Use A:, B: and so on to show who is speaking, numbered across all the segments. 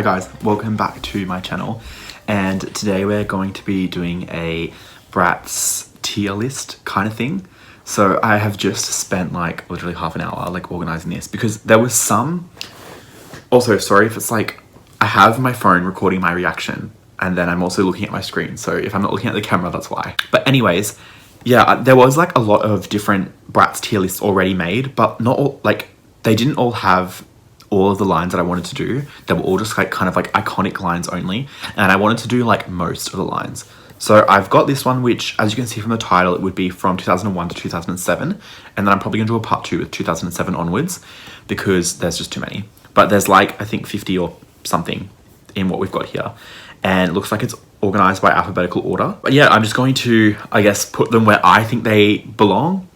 A: Hi guys, welcome back to my channel, and today we're going to be doing a Bratz tier list kind of thing. So I have just spent like literally half an hour like organizing this because there was some, also sorry if it's like I have my phone recording my reaction and then I'm also looking at my screen, so if I'm not looking at the camera that's why. But anyways, yeah, there was like a lot of different Bratz tier lists already made, but not all, like they didn't all have all of the lines that I wanted to do. They were all just like kind of like iconic lines only, and I wanted to do like most of the lines. So I've got this one, which as you can see from the title, it would be from 2001 to 2007, and then I'm probably gonna do a part 2 with 2007 onwards because there's just too many. But there's like I think 50 or something in what we've got here, and it looks like it's organized by alphabetical order. But yeah, I'm just going to, I guess, put them where I think they belong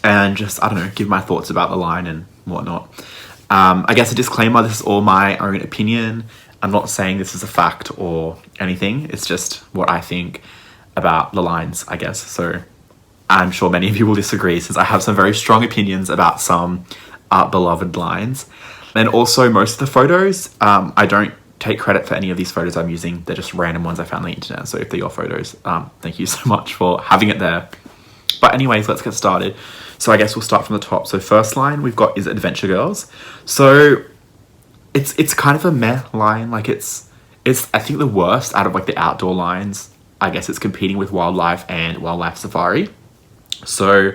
A: and just, I don't know, give my thoughts about the line and whatnot. I guess a disclaimer, this is all my own opinion. I'm not saying this is a fact or anything. It's just what I think about the lines, I guess. So I'm sure many of you will disagree since I have some very strong opinions about some beloved lines. And also most of the photos, I don't take credit for any of these photos I'm using. They're just random ones I found on the internet. So if they're your photos, thank you so much for having it there. But anyways, let's get started. So I guess we'll start from the top. So first line we've got is Adventure Girls. So it's kind of a meh line. Like it's I think the worst out of like the outdoor lines. I guess it's competing with Wildlife and Wildlife Safari. So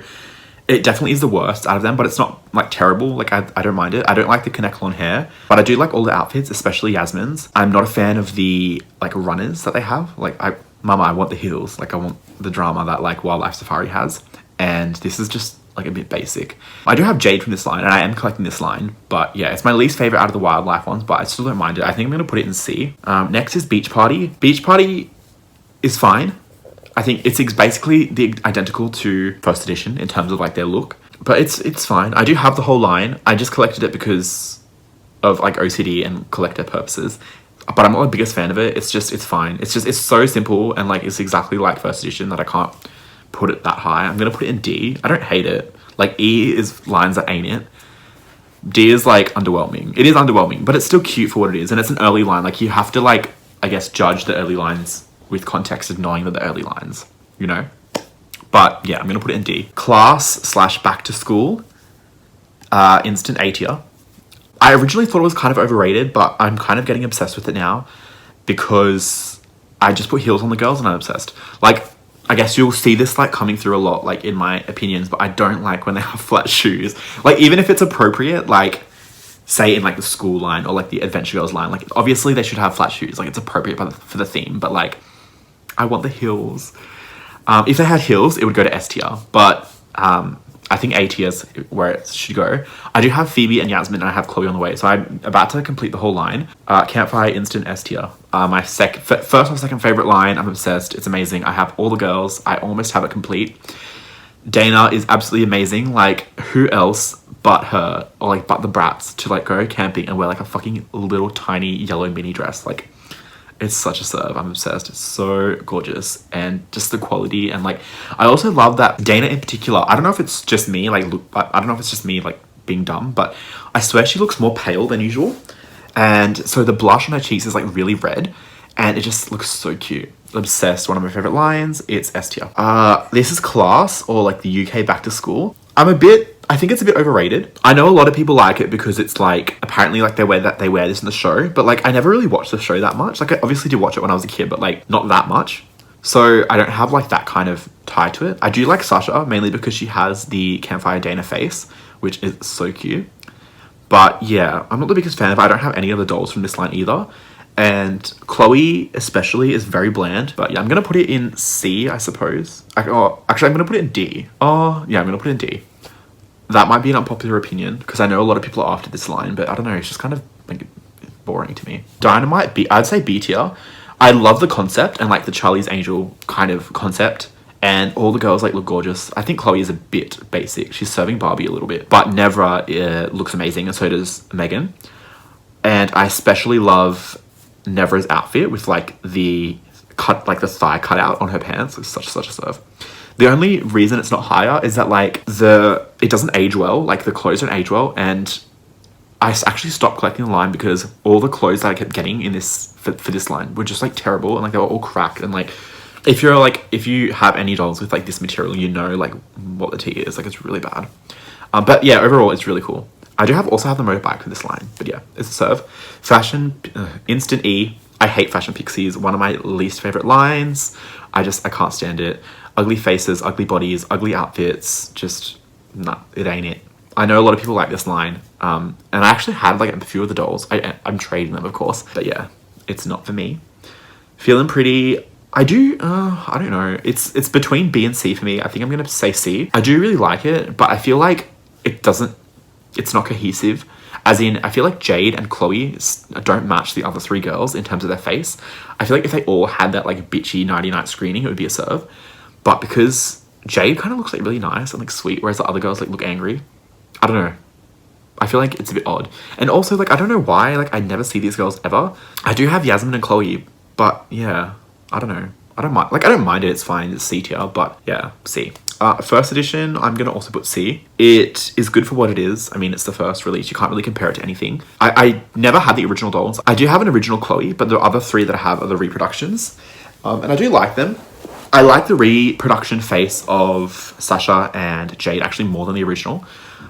A: it definitely is the worst out of them, but it's not like terrible. Like I don't mind it. I don't like the Connect-On hair, but I do like all the outfits, especially Yasmin's. I'm not a fan of the like runners that they have. Like Mama, I want the heels. Like I want the drama that like Wildlife Safari has. And this is just like a bit basic. I do have Jade from this line, and I am collecting this line, but yeah, it's my least favorite out of the Wildlife ones, but I still don't mind it. I think I'm gonna put it in C. Next is Beach Party. Beach Party is fine. I think it's basically identical to first edition in terms of like their look, but it's fine. I do have the whole line. I just collected it because of like OCD and collector purposes, but I'm not the biggest fan of it. It's fine. It's so simple, and like it's exactly like first edition that I can't put it that high. I'm gonna put it in D. I don't hate it. Like E is lines that ain't it. D is like underwhelming. It is underwhelming, but it's still cute for what it is, and it's an early line. Like you have to like, I guess, judge the early lines with context of knowing that the early lines, you know? But yeah, I'm gonna put it in D. Class / back to school, instant A tier. I originally thought it was kind of overrated, but I'm kind of getting obsessed with it now because I just put heels on the girls and I'm obsessed. Like, I guess you'll see this like coming through a lot, like in my opinions, but I don't like when they have flat shoes. Like even if it's appropriate, like say in like the school line or like the Adventure Girls line, like obviously they should have flat shoes. Like it's appropriate for the theme, but like I want the heels. If they had heels, it would go to S tier, but I think A tier is where it should go. I do have Phoebe and Yasmin, and I have Chloe on the way, so I'm about to complete the whole line. Campfire, instant S tier. My first or second favorite line. I'm obsessed. It's amazing. I have all the girls. I almost have it complete. Dana is absolutely amazing. Like who else but her, or like but the Bratz to like go camping and wear like a fucking little tiny yellow mini dress. Like it's such a serve. I'm obsessed. It's so gorgeous, and just the quality, and like I also love that Dana in particular. I don't know if it's just me, like I don't know if it's just me like being dumb, but I swear she looks more pale than usual, and so the blush on her cheeks is like really red, and it just looks so cute. Obsessed. One of my favorite lines. It's S tier. This is Class, or like the UK back to school. I think it's a bit overrated. I know a lot of people like it because it's like apparently like they wear this in the show, but like I never really watched the show that much. Like I obviously did watch it when I was a kid, but like not that much. So I don't have like that kind of tie to it. I do like Sasha mainly because she has the Campfire Dana face, which is so cute. But yeah, I'm not the biggest fan of it. I don't have any other dolls from this line either. And Chloe especially is very bland. But yeah, I'm gonna put it in C, I suppose. Actually, I'm gonna put it in D. Oh yeah, I'm gonna put it in D. That might be an unpopular opinion because I know a lot of people are after this line, but I don't know, it's just kind of like boring to me. Dynamite, I'd say B tier. I love the concept and like the Charlie's Angel kind of concept, and all the girls like look gorgeous. I think Chloe is a bit basic. She's serving Barbie a little bit, but Nevra looks amazing, and so does Megan. And I especially love Nevra's outfit with like the thigh cut out on her pants. It's such a serve. The only reason it's not higher is that like it doesn't age well, like the clothes don't age well, and I actually stopped collecting the line because all the clothes that I kept getting in this for this line were just like terrible, and like they were all cracked, and like if you have any dolls with like this material, you know like what the tea is. Like it's really bad. But yeah, overall it's really cool. I do also have the motorbike for this line, but yeah, it's a serve. Fashion Instant E. I hate Fashion Pixies. One of my least favorite lines. I can't stand it. Ugly faces, ugly bodies, ugly outfits. Just nah, it ain't it. I know a lot of people like this line, and I actually had like a few of the dolls. I'm trading them, of course, but yeah, it's not for me. Feeling Pretty. I don't know. It's between B and C for me. I think I'm gonna say C. I do really like it, but I feel like it's not cohesive. As in, I feel like Jade and Chloe don't match the other three girls in terms of their face. I feel like if they all had that like bitchy nighty-night screening, it would be a serve. But because Jade kind of looks like really nice and like sweet, whereas the other girls like look angry. I don't know. I feel like it's a bit odd. And also like, I don't know why, like I never see these girls ever. I do have Yasmin and Chloe, but yeah, I don't know. I don't mind it, it's fine, it's C tier, but yeah, C. First edition, I'm gonna also put C. It is good for what it is. I mean, it's the first release, you can't really compare it to anything. I never had the original dolls. I do have an original Chloe, but the other three that I have are the reproductions. And I do like them. I like the reproduction face of Sasha and Jade actually more than the original.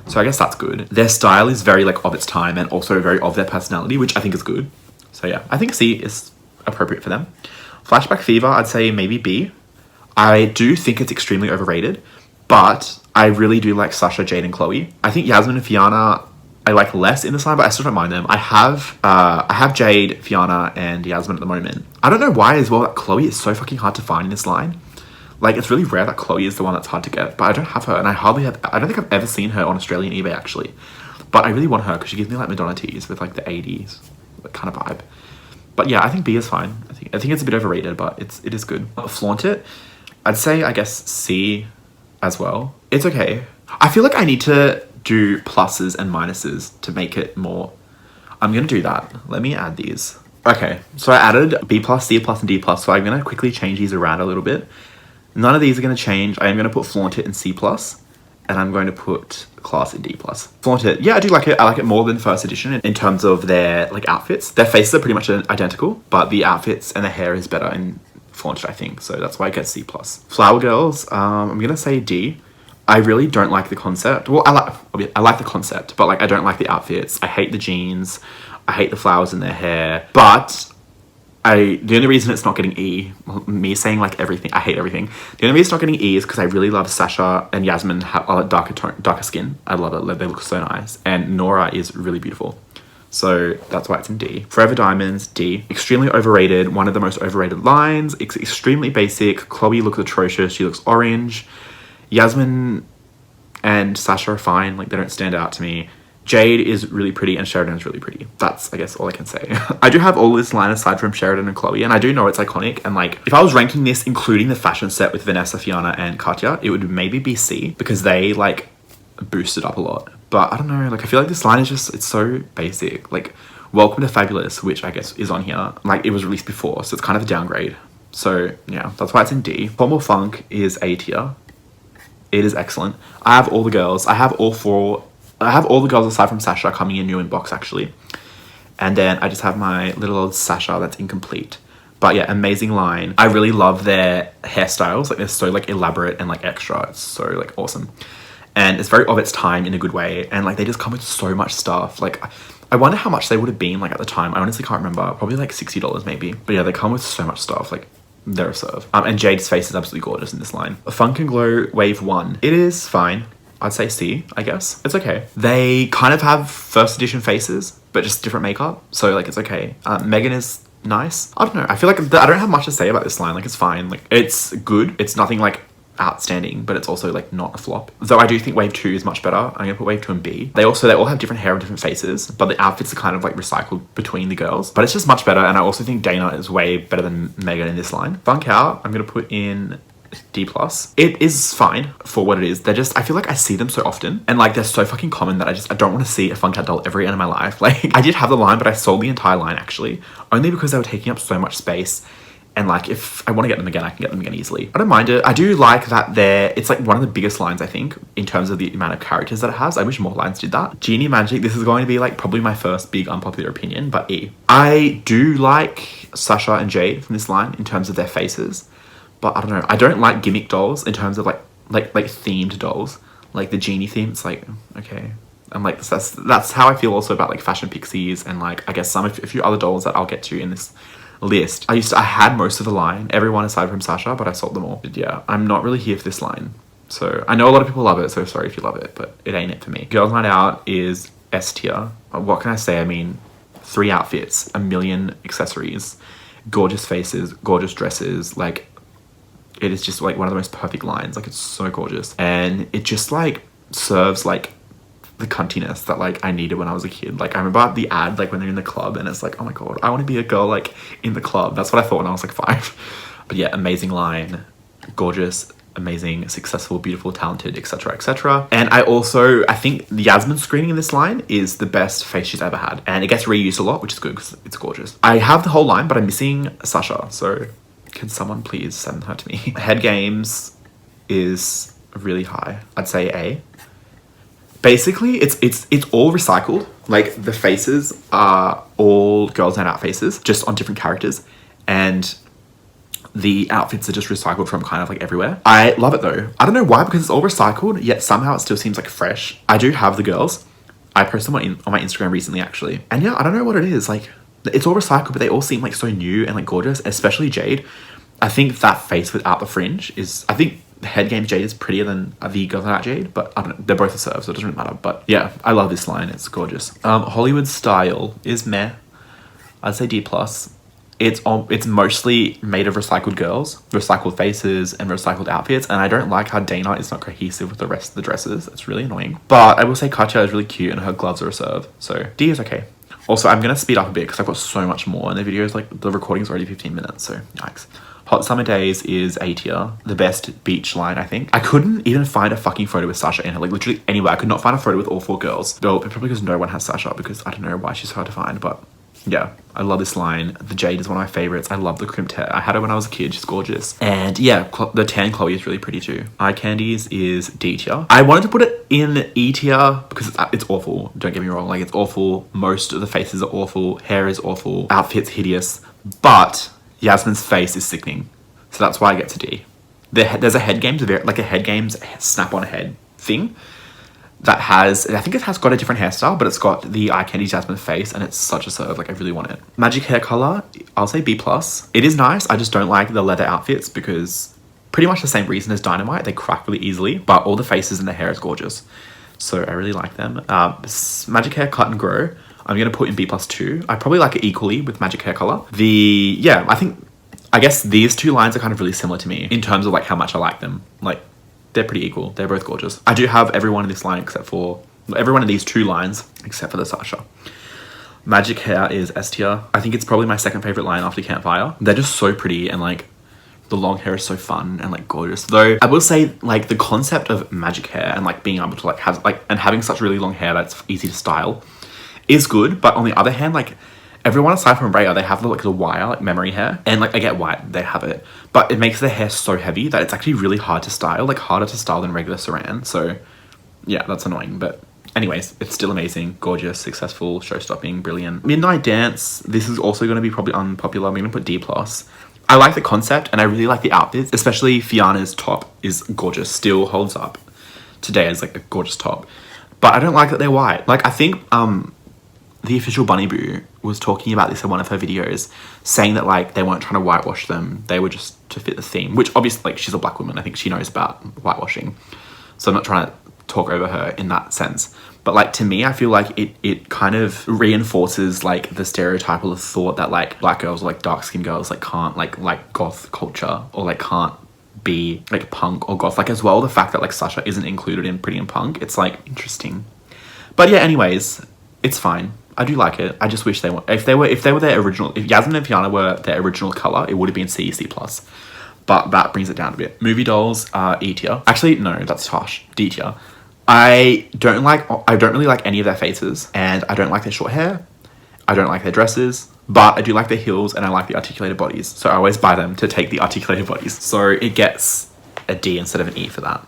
A: So I guess that's good. Their style is very like of its time and also very of their personality, which I think is good. So yeah, I think C is appropriate for them. Flashback Fever, I'd say maybe B. I do think it's extremely overrated, but I really do like Sasha, Jade, and Chloe. I think Yasmin and Fiona I like less in this line, but I still don't mind them. I have Jade, Fiona, and Yasmin at the moment. I don't know why as well that Chloe is so fucking hard to find in this line. Like, it's really rare that Chloe is the one that's hard to get, but I don't have her, and I don't think I've ever seen her on Australian eBay, actually. But I really want her, because she gives me, like, Madonna tees with, like, the 80s kind of vibe. But yeah, I think B is fine. I think it's a bit overrated, but it is good. Flaunt It, I'd say, I guess, C as well. It's okay. I feel like I need to do pluses and minuses to make it more. I'm gonna do that. Let me add these. Okay, so I added B+, C+, and D+, so I'm gonna quickly change these around a little bit. None of these are gonna change. I am gonna put Flaunt It in C+, and I'm going to put Class in D+. Flaunt It, yeah, I do like it. I like it more than first edition in terms of their like outfits. Their faces are pretty much identical, but the outfits and the hair is better in Flaunt It, I think. So that's why I get C+. Flower Girls, I'm gonna say D. I really don't like the concept. Well, I like the concept, but like I don't like the outfits. I hate the jeans. I hate the flowers in their hair. But the only reason it's not getting E, me saying like everything, I hate everything. The only reason it's not getting E is because I really love Sasha and Yasmin have darker skin. I love it. They look so nice. And Nora is really beautiful. So that's why it's in D. Forever Diamonds, D. Extremely overrated. One of the most overrated lines. It's extremely basic. Chloe looks atrocious. She looks orange. Yasmin and Sasha are fine. Like, they don't stand out to me. Jade is really pretty and Sheridan is really pretty. That's, I guess, all I can say. I do have all this line aside from Sheridan and Chloe, and I do know it's iconic. And like, if I was ranking this, including the fashion set with Vanessa, Fiona, and Katya, it would maybe be C, because they like boosted up a lot. But I don't know, like I feel like this line is just, it's so basic. Like, Welcome to Fabulous, which I guess is on here, like it was released before, so it's kind of a downgrade. So yeah, that's why it's in D. Formal Funk is A tier. It is excellent. I have all the girls. I have all the girls aside from Sasha coming in new in box actually. And then I just have my little old Sasha that's incomplete. But yeah, amazing line. I really love their hairstyles. Like, they're so like elaborate and like extra. It's so like awesome. And it's very of its time in a good way. And like, they just come with so much stuff. Like, I wonder how much they would have been like at the time. I honestly can't remember. Probably like $60 maybe. But yeah, they come with so much stuff. Like, they're a serve. And Jade's face is absolutely gorgeous in this line. Funk and Glow Wave 1. It is fine. I'd say C, I guess. It's okay. They kind of have first edition faces, but just different makeup. So like, it's okay. Megan is nice. I don't know. I feel like I don't have much to say about this line. Like, it's fine. Like, it's good. It's nothing like outstanding, but it's also like not a flop. Though I do think Wave 2 is much better. I'm gonna put Wave 2 in B. They all have different hair and different faces, but the outfits are kind of like recycled between the girls. But it's just much better, and I also think Dana is way better than Megan in this line. Funk Out, I'm gonna put in D+. It is fine for what it is. They're just, I feel like I see them so often, and like they're so fucking common that I don't want to see a Funk Out doll every end of my life. Like, I did have the line, but I sold the entire line actually, only because they were taking up so much space. And like, if I want to get them again, I can get them again easily. I don't mind it. I do like that it's like one of the biggest lines, I think, in terms of the amount of characters that it has. I wish more lines did that. Genie Magic, this is going to be like probably my first big unpopular opinion, but E. I do like Sasha and Jade from this line in terms of their faces, but I don't know. I don't like gimmick dolls in terms of like themed dolls. Like the Genie theme, it's like, okay. I'm like, that's how I feel also about like fashion pixies and like, I guess a few other dolls that I'll get to in this list. I had most of the line, everyone aside from Sasha, but I sold them all. But yeah, I'm not really here for this line. So I know a lot of people love it, so sorry if you love it, but it ain't it for me. Girls Night Out is S tier. What can I say? I mean, 3 outfits, 1 million accessories, gorgeous faces, gorgeous dresses. Like, it is just like one of the most perfect lines. Like, it's so gorgeous. And it just like serves like the cuntiness that like I needed when I was a kid. Like, I remember the ad, like when they're in the club and it's like, oh my god, I want to be a girl like in the club. That's what I thought when I was like 5. But yeah, amazing line, gorgeous, amazing, successful, beautiful, talented, etc, etc. And I think the Yasmin screening in this line is the best face she's ever had, and it gets reused a lot, which is good because it's gorgeous. I have the whole line, but I'm missing Sasha, so can someone please send her to me? Head Games is really high. I'd say A. Basically, it's all recycled. Like, the faces are all Girls Night Out faces, just on different characters, and the outfits are just recycled from kind of like everywhere. I love it though. I don't know why, because it's all recycled, yet somehow it still seems like fresh. I do have the girls. I posted them on my Instagram recently, actually. And yeah, I don't know what it is. Like, it's all recycled, but they all seem like so new and like gorgeous, especially Jade. I think that face without the fringe is, I think the Head Games Jade is prettier than the Girls Night Out Jade, but I don't know. They're both a serve, so it doesn't really matter. But yeah, I love this line. It's gorgeous. Hollywood Style is meh. I'd say D+. It's mostly made of recycled girls, recycled faces, and recycled outfits, and I don't like how Dana is not cohesive with the rest of the dresses. It's really annoying. But I will say Katya is really cute and her gloves are a serve, so D is okay. Also, I'm gonna speed up a bit because I've got so much more, and the video is like, the recording's already 15 minutes, so yikes. Hot Summer Days is A tier, the best beach line, I think. I couldn't even find a fucking photo with Sasha in it, like literally anywhere. I could not find a photo with all 4 girls. Well, probably because no one has Sasha, because I don't know why she's hard to find, but yeah, I love this line. The Jade is one of my favorites. I love the crimped hair. I had her when I was a kid. She's gorgeous. And yeah, the tan Chloe is really pretty too. Eye Candies is D tier. I wanted to put it in E tier because it's awful. Don't get me wrong. Like, it's awful. Most of the faces are awful. Hair is awful. Outfits hideous. But Yasmin's face is sickening. So that's why I get to D. There's a Head Games, like a Head Games snap-on head thing that has, I think it has got a different hairstyle, but it's got the Eye Candy Jasmine face, and it's such a serve. Like, I really want it. Magic hair color, I'll say B+. It is nice. I just don't like the leather outfits because pretty much the same reason as Dynamite. They crack really easily, but all the faces and the hair is gorgeous. So I really like them. Magic hair cut and grow, I'm going to put in B+ too. I probably like it equally with magic hair color. I guess these 2 lines are kind of really similar to me in terms of like how much I like them. Like, they're pretty equal. They're both gorgeous. I do have everyone in this line except for, everyone in these 2 lines except for the Sasha. Magic hair is S tier. I think it's probably my second favorite line after Campfire. They're just so pretty, and like the long hair is so fun and like gorgeous. Though I will say, like, the concept of magic hair and like being able to like have like, and having such really long hair that's easy to style is good. But on the other hand, like, everyone aside from Rhea, they have like the wire, like memory hair. And like, I get why they have it, but it makes their hair so heavy that it's actually really hard to style, like harder to style than regular saran. So yeah, that's annoying. But anyways, it's still amazing, gorgeous, successful, show-stopping, brilliant. Midnight Dance, this is also going to be probably unpopular. I'm going to put D+. I like the concept and I really like the outfits, especially Fiana's top is gorgeous, still holds up today as like a gorgeous top. But I don't like that they're white. Like, I think the official Bunny Boo was talking about this in one of her videos, saying that like they weren't trying to whitewash them, they were just to fit the theme, which obviously, like, she's a black woman, I think she knows about whitewashing, so I'm not trying to talk over her in that sense. But like, to me, I feel like it kind of reinforces like the stereotypical thought that like black girls or like dark-skinned girls like can't like goth culture, or like can't be like punk or goth. Like, as well, the fact that like Sasha isn't included in Pretty and Punk, it's like interesting. But yeah, anyways, it's fine. I do like it. I just wish they were, if they were their original, if Yasmin and Fiana were their original color, it would have been C+. But that brings it down a bit. Movie dolls are E tier. Actually, no, that's harsh. D tier. I don't really like any of their faces, and I don't like their short hair. I don't like their dresses. but I do like the heels and I like the articulated bodies. So I always buy them to take the articulated bodies. So it gets a D instead of an E for that.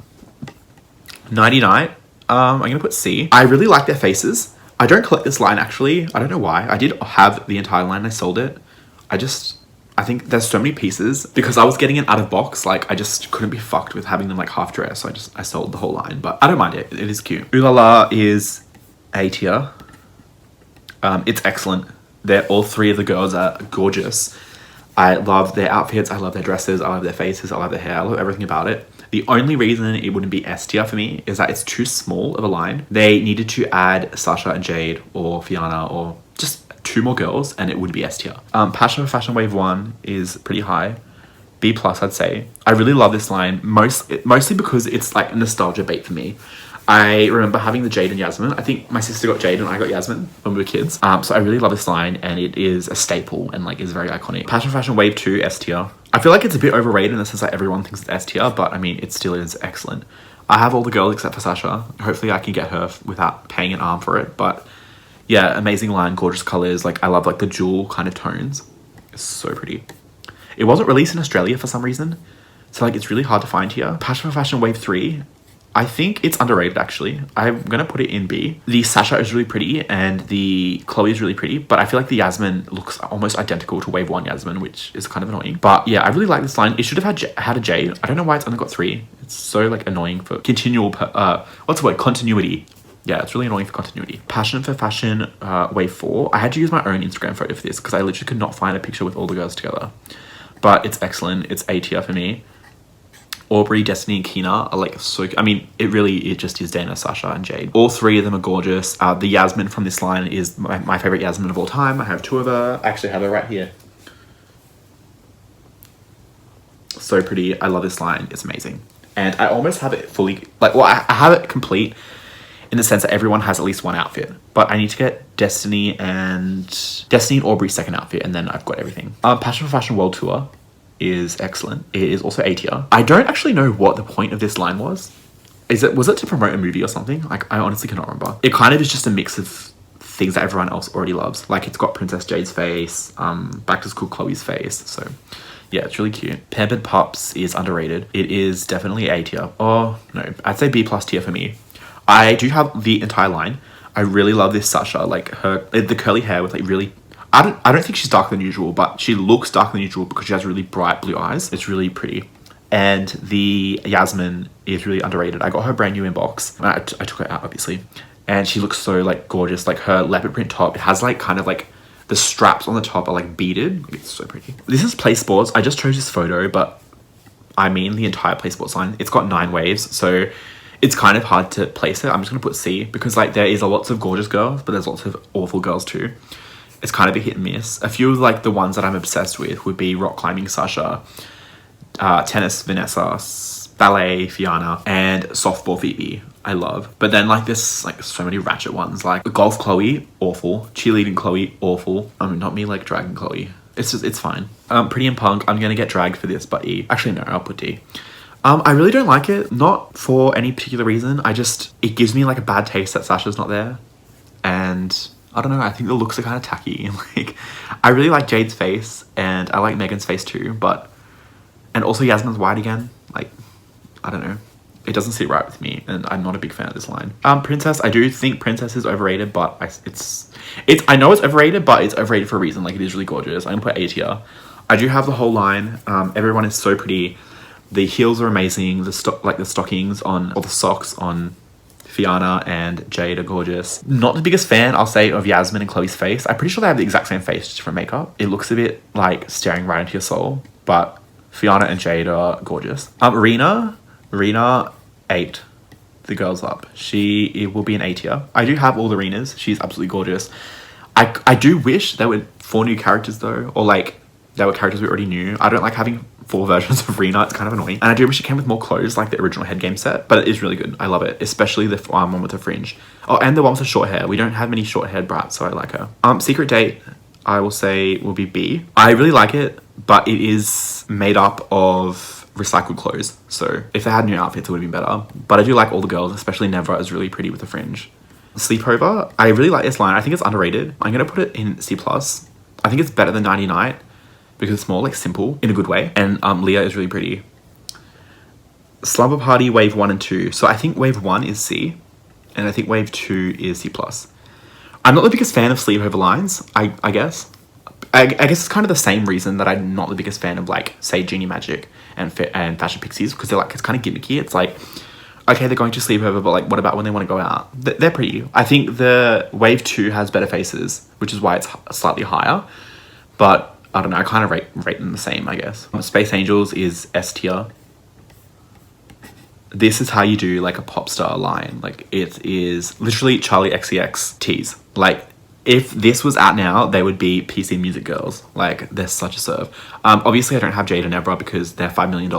A: Nighty Night, I'm gonna put C. I really like their faces. I don't collect this line actually. I don't know why. I did have the entire line, I sold it. I think there's so many pieces because I was getting it out of box. Like I just couldn't be fucked with having them like half dressed. So I sold the whole line, but I don't mind it. It is cute. Ooh La La is A tier. It's excellent. All three of the girls are gorgeous. I love their outfits. I love their dresses. I love their faces. I love their hair. I love everything about it. The only reason it wouldn't be S tier for me is that it's too small of a line. They needed to add Sasha and Jade or Fiona or just 2 more girls and it would be S tier. Passion for Fashion Wave 1 is pretty high. B+, I'd say. I really love this line, mostly because it's like a nostalgia bait for me. I remember having the Jade and Yasmin. I think my sister got Jade and I got Yasmin when we were kids. So I really love this line and it is a staple and like is very iconic. Passion for Fashion Wave 2, S tier. I feel like it's a bit overrated in the sense that everyone thinks it's S tier, but I mean, it still is excellent. I have all the girls except for Sasha. Hopefully I can get her without paying an arm for it, but yeah, amazing line, gorgeous colors. Like I love like the jewel kind of tones. It's so pretty. It wasn't released in Australia for some reason, so like it's really hard to find here. Passion for Fashion Wave 3, I think it's underrated actually. I'm gonna put it in B. The Sasha is really pretty and the Chloe is really pretty, but I feel like the Yasmin looks almost identical to Wave 1 Yasmin, which is kind of annoying. But yeah, I really like this line. It should have had a Jade. I don't know why it's only got 3. It's so like annoying for continual, what's the word? Continuity. Yeah, it's really annoying for continuity. Passion for Fashion Wave 4. I had to use my own Instagram photo for this because I literally could not find a picture with all the girls together. But it's excellent. It's A tier for me. Aubrey, Destiny, and Kina are like so... I mean, it just is Dana, Sasha, and Jade. All 3 of them are gorgeous. The Yasmin from this line is my favorite Yasmin of all time. I have 2 of her. I actually have her right here. So pretty. I love this line. It's amazing. And I almost have it fully... Like, well, I have it complete in the sense that everyone has at least 1 outfit. But I need to get Destiny and Aubrey's second outfit, and then I've got everything. Passion for Fashion World Tour is excellent. It is also A tier. I don't actually know what the point of this line was. Was it to promote a movie or something? Like, I honestly cannot remember. It kind of is just a mix of things that everyone else already loves. Like, it's got Princess Jade's face, Back to School Chloe's face, so... Yeah, it's really cute. Pampered Pups is underrated. It is definitely A tier. Oh, no. I'd say B+ tier for me. I do have the entire line. I really love this Sasha, like the curly hair with like really... I don't think she's darker than usual, but she looks darker than usual because she has really bright blue eyes. It's really pretty. And the Yasmin is really underrated. I got her brand new in box. I took her out, obviously. And she looks so like gorgeous. Like her leopard print top, it has like kind of like the straps on the top are like beaded. It's so pretty. This is Play Sports. I just chose this photo, but I mean the entire Play Sports line. It's got 9 waves, so it's kind of hard to place it. I'm just gonna put C because like there is lots of gorgeous girls, but there's lots of awful girls too. It's kind of a hit and miss. A few of like the ones that I'm obsessed with would be rock climbing Sasha, tennis Vanessa, ballet Fiona, and softball Phoebe. I love. But then like there's like so many ratchet ones, like golf Chloe, awful. Cheerleading Chloe, awful. I mean, not me like dragging Chloe. It's fine. Pretty and Punk, I'm gonna get dragged for this, but E. Actually no, I'll put D. I really don't like it, not for any particular reason. It gives me like a bad taste that Sasha's not there. And I don't know, I think the looks are kind of tacky. Like, I really like Jade's face and I like Megan's face too, and also Yasmin's white again. Like, I don't know. It doesn't sit right with me and I'm not a big fan of this line. Princess, I do think Princess is overrated, but I know it's overrated, but it's overrated for a reason. Like, it is really gorgeous. I'm gonna put A tier. I do have the whole line. Everyone is so pretty. The heels are amazing. The stockings on, or the socks on Fiona and Jade are gorgeous. Not the biggest fan, I'll say, of Yasmin and Chloe's face. I'm pretty sure they have the exact same face, just different makeup. It looks a bit like staring right into your soul, but Fiona and Jade are gorgeous. Rena, 8. The girl's up. It will be an A tier. I do have all the Renas. She's absolutely gorgeous. I do wish there were 4 new characters though, or like there were characters we already knew. I don't like having 4 versions of Rena. It's kind of annoying. And I do wish it came with more clothes like the original head game set, but it is really good. I love it, especially the one with the fringe. Oh, and the one with the short hair. We don't have many short haired Bratz, so I like her. Secret Date, I will say will be B. I really like it, but it is made up of recycled clothes. So if they had new outfits, it would have been better. But I do like all the girls, especially Nevra is really pretty with the fringe. Sleepover, I really like this line. I think it's underrated. I'm gonna put it in C+. I think it's better than dynamite because it's more like simple in a good way. And Leah is really pretty. Slumber Party wave 1 and 2. So I think wave 1 is C, and I think wave 2 is C+. I'm not the biggest fan of sleepover lines, I guess. I guess it's kind of the same reason that I'm not the biggest fan of, like, say, Genie Magic and Fashion Pixies, because they're like, it's kind of gimmicky. It's like, okay, they're going to sleepover, but like, what about when they want to go out? They're pretty. I think the wave 2 has better faces, which is why it's slightly higher. But I don't know, I kind of rate them the same, I guess. Space Angels is S tier. This is how you do like a pop star line. Like, it is literally Charlie XCX tees. Like, if this was out now, they would be PC Music Girls. Like, they're such a serve. Obviously, I don't have Jade and Ebra because they're $5 million.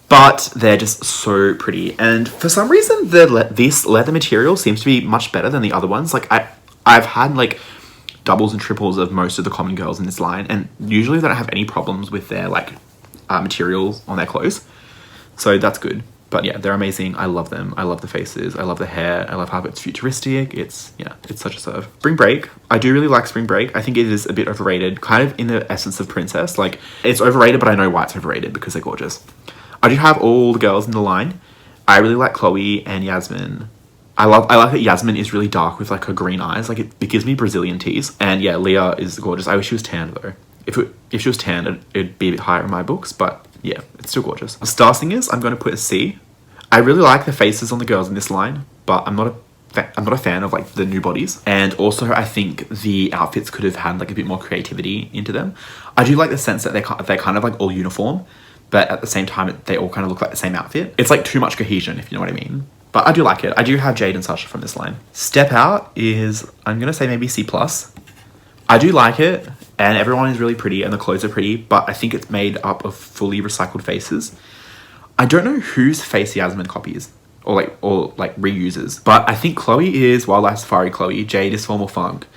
A: But they're just so pretty. And for some reason, this leather material seems to be much better than the other ones. Like, I've had, like, doubles and triples of most of the common girls in this line. And usually they don't have any problems with their, like, materials on their clothes. So that's good. But yeah, they're amazing. I love them. I love the faces. I love the hair. I love how it's futuristic. It's such a serve. Spring Break. I do really like Spring Break. I think it is a bit overrated, kind of in the essence of Princess. Like, it's overrated, but I know why it's overrated, because they're gorgeous. I do have all the girls in the line. I really like Chloe and Yasmin. I like that Yasmin is really dark with like her green eyes. Like, it gives me Brazilian tees. And yeah, Leah is gorgeous. I wish she was tanned though. If she was tanned, it'd be a bit higher in my books, but yeah, it's still gorgeous. Star Singers, I'm going to put a C. I really like the faces on the girls in this line, but I'm not a fan of like the new bodies. And also, I think the outfits could have had like a bit more creativity into them. I do like the sense that they're kind of like all uniform, but at the same time, they all kind of look like the same outfit. It's like too much cohesion, if you know what I mean. But I do like it. I do have Jade and Sasha from this line. Step Out is, I'm going to say maybe C+. I do like it, and everyone is really pretty, and the clothes are pretty, but I think it's made up of fully recycled faces. I don't know whose face Yasmin copies or reuses, but I think Chloe is Wildlife Safari Chloe, Jade is Formal Funk,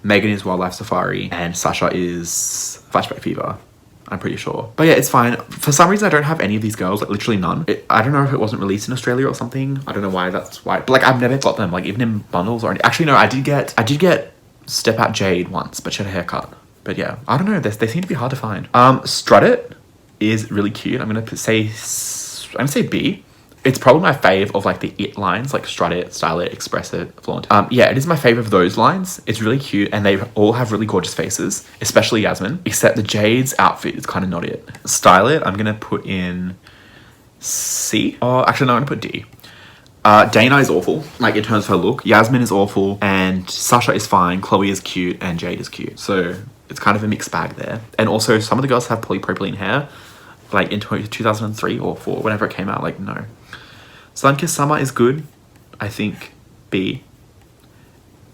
A: Megan is Wildlife Safari, and Sasha is Flashback Fever. I'm pretty sure. But yeah, it's fine. For some reason, I don't have any of these girls, like literally none. I don't know if it wasn't released in Australia or something. I don't know why that's why. But like, I've never got them, like even in bundles or anything. Actually, no, I did get Step Out Jade once, but she had a haircut. But yeah, I don't know. They seem to be hard to find. Strut It is really cute. I'm gonna say B. It's probably my fave of like the it lines, like Strut It, Style It, Express It, Flaunt. Yeah, it is my fave of those lines. It's really cute, and they all have really gorgeous faces, especially Yasmin, except the Jade's outfit is kind of not it. Style It, I'm gonna put in C. Oh, actually no, I'm gonna put D. Dana is awful, like in terms of her look. Yasmin is awful, and Sasha is fine. Chloe is cute, and Jade is cute. So it's kind of a mixed bag there. And also, some of the girls have polypropylene hair, like in 2003 or 4, whenever it came out. Like, no. Sunkissed Summer is good. I think B.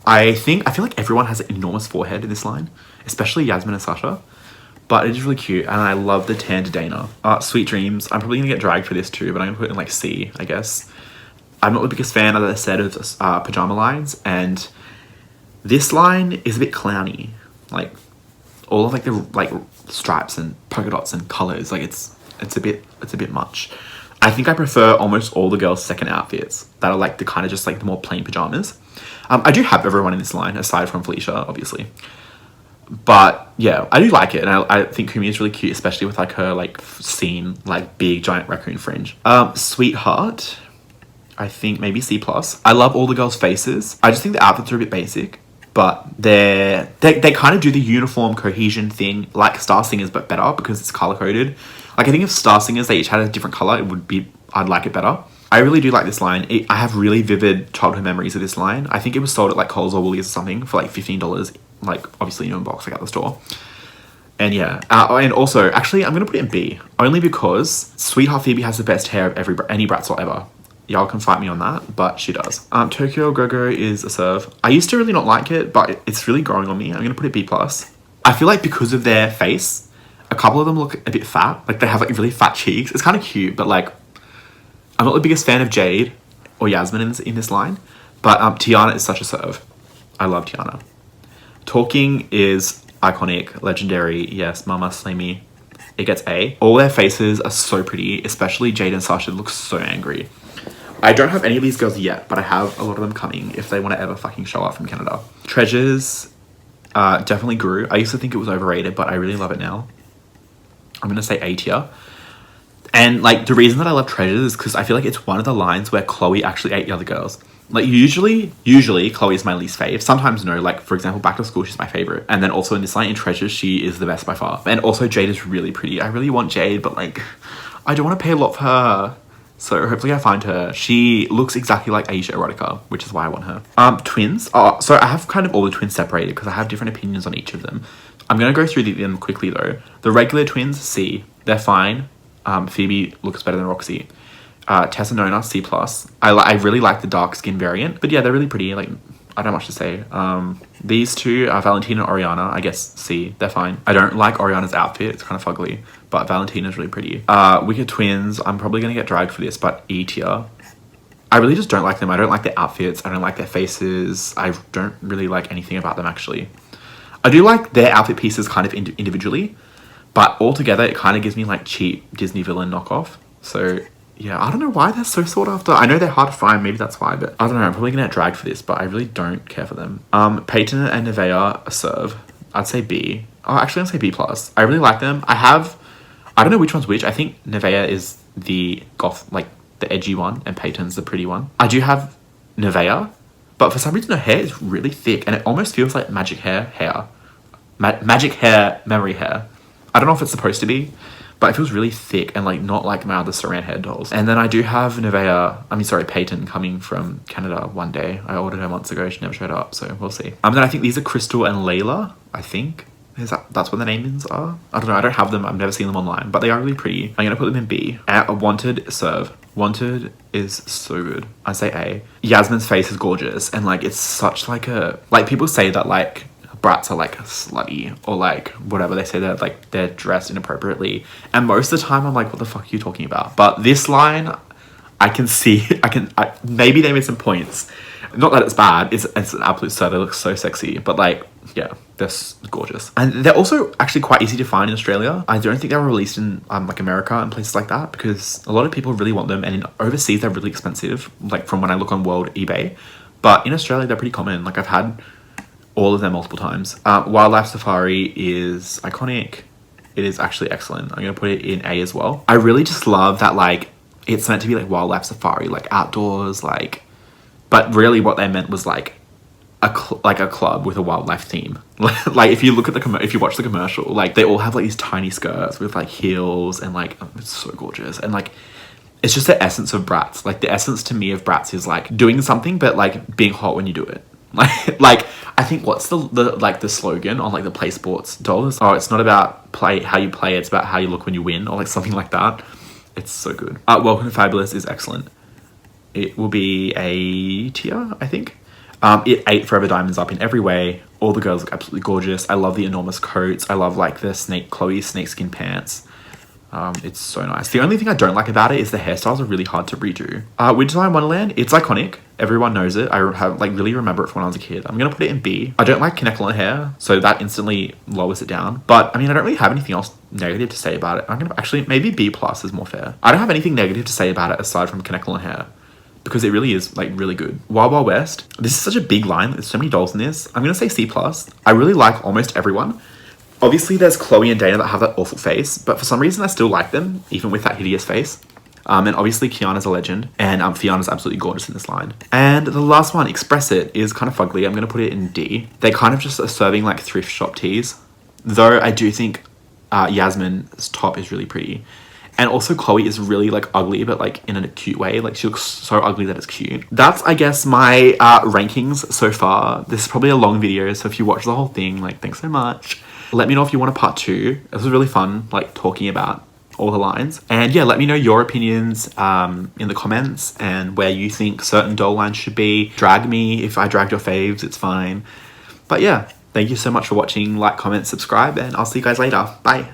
A: I feel like everyone has an enormous forehead in this line, especially Yasmin and Sasha. But it is really cute, and I love the tanned Dana. Sweet Dreams. I'm probably gonna get dragged for this too, but I'm gonna put it in like C, I guess. I'm not the biggest fan, as I said, of pajama lines, and this line is a bit clowny. Like, all of like the stripes and polka dots and colors, like it's a bit much. I think I prefer almost all the girls' second outfits that are like the kind of just like the more plain pajamas. I do have everyone in this line aside from Felicia, obviously. But yeah, I do like it, and I think Kumi is really cute, especially with like her like scene, like big giant raccoon fringe. Sweetheart, I think maybe C+. I love all the girls' faces. I just think the outfits are a bit basic, but they kind of do the uniform cohesion thing like Star Singers, but better because it's color coded. Like, I think if Star Singers, they each had a different color, I'd like it better. I really do like this line. I have really vivid childhood memories of this line. I think it was sold at like Coles or Woolies or something for like $15, like obviously in box, like at the store. And yeah, and also, actually, I'm gonna put it in B, only because Sweetheart Phoebe has the best hair of any Bratz doll ever. Y'all can fight me on that, but she does. Tokyo Go-Go is a serve. I used to really not like it, but it's really growing on me. I'm gonna put it B+. I feel like because of their face, a couple of them look a bit fat. Like, they have like really fat cheeks. It's kind of cute, but like, I'm not the biggest fan of Jade or Yasmin in this line, but Tiana is such a serve. I love Tiana. Talking is iconic, legendary. Yes, Mama Slimmy. It gets A. All their faces are so pretty, especially Jade and Sasha look so angry. I don't have any of these girls yet, but I have a lot of them coming if they want to ever fucking show up from Canada. Treasures Definitely grew. I used to think it was overrated, but I really love it now. I'm gonna say A tier. And like the reason that I love Treasures is because I feel like it's one of the lines where Chloe actually ate the other girls. Like usually Chloe is my least fave. Sometimes no, like for example, Back to School, she's my favorite. And then also in this line in Treasures, she is the best by far. And also Jade is really pretty. I really want Jade, but like I don't want to pay a lot for her. So hopefully I find her. She looks exactly like Aisha Erotica, which is why I want her. Twins. Oh, so I have kind of all the twins separated because I have different opinions on each of them. I'm going to go through them quickly though. The regular twins, C. They're fine. Phoebe looks better than Roxy. Tessa Nona, C+. I really like the dark skin variant. But yeah, they're really pretty. Like, I don't have much to say. These two, Valentina and Oriana, I guess C. They're fine. I don't like Oriana's outfit. It's kind of fugly. But Valentina's really pretty. Wicked Twins, I'm probably going to get dragged for this, but E tier. I really just don't like them. I don't like their outfits. I don't like their faces. I don't really like anything about them, actually. I do like their outfit pieces kind of individually. But altogether, it kind of gives me like cheap Disney villain knockoff. So yeah, I don't know why they're so sought after. I know they're hard to find, maybe that's why, but I don't know. I'm probably gonna get dragged for this, but I really don't care for them. Peyton and Nevaeh are serve. I'd say B. Oh, actually, I'd say B+. I really like them. I don't know which one's which. I think Nevaeh is the goth, like the edgy one, and Peyton's the pretty one. I do have Nevaeh, but for some reason her hair is really thick, and it almost feels like magic hair. Magic hair, memory hair. I don't know if it's supposed to be, but it feels really thick and like not like my other Saran hair dolls. And then I do have Peyton coming from Canada one day. I ordered her months ago. She never showed up, so we'll see. Then I think these are Crystal and Layla, I think. That's what the names are? I don't know. I don't have them. I've never seen them online, but they are really pretty. I'm going to put them in B. Wanted, serve. Wanted is so good. I say A. Yasmin's face is gorgeous. And like, it's such like a... Like people say that like... Bratz are like slutty or like whatever. They say that like they're dressed inappropriately, and most of the time I'm like, what the fuck are you talking about? But this line, I can see, maybe they made some points. Not that it's bad, it's an absolute stud. They look so sexy, but like, yeah, they're gorgeous. And they're also actually quite easy to find in Australia. I don't think they were released in like America and places like that, because a lot of people really want them, and in overseas they're really expensive, like from when I look on World eBay. But in Australia they're pretty common. Like I've had all of them multiple times. Wildlife Safari is iconic. It is actually excellent. I'm gonna put it in A as well. I really just love that like it's meant to be like Wildlife Safari, like outdoors, like, but really what they meant was like a club with a wildlife theme. Like if you look at if you watch the commercial, like they all have like these tiny skirts with like heels and like it's so gorgeous, and like it's just the essence of Bratz. Like the essence to me of Bratz is like doing something but like being hot when you do it. Like I think what's the slogan on like the play sports dolls? Oh, it's not about how you play, it's about how you look when you win, or like something like that. It's so good. Welcome to Fabulous is excellent. It will be A tier, I think. It ate Forever Diamonds up in every way. All the girls look absolutely gorgeous. I love the enormous coats. I love like the Chloe snakeskin pants. It's so nice. The only thing I don't like about it is the hairstyles are really hard to redo. Wintertime Wonderland, it's iconic. Everyone knows it. I have like really remember it from when I was a kid. I'm gonna put it in B. I don't like Connectline hair, so that instantly lowers it down. But I mean, I don't really have anything else negative to say about it. I'm gonna actually, maybe B+ is more fair. I don't have anything negative to say about it aside from Connectline hair, because it really is like really good. Wild Wild West, this is such a big line. There's so many dolls in this. I'm gonna say C+. I really like almost everyone. Obviously, there's Chloe and Dana that have that awful face, but for some reason I still like them, even with that hideous face. And obviously Kiana's a legend, and Fiona's absolutely gorgeous in this line. And the last one, Express It, is kind of fugly. I'm going to put it in D. They kind of just are serving like thrift shop teas, though I do think Yasmin's top is really pretty. And also Chloe is really like ugly, but like in a cute way. Like she looks so ugly that it's cute. That's, I guess, my rankings so far. This is probably a long video, so if you watch the whole thing, like, thanks so much. Let me know if you want a part 2. This was really fun, like talking about all the lines. And yeah, let me know your opinions in the comments and where you think certain doll lines should be. Drag me if I dragged your faves, it's fine. But yeah, thank you so much for watching. Like, comment, subscribe, and I'll see you guys later. Bye.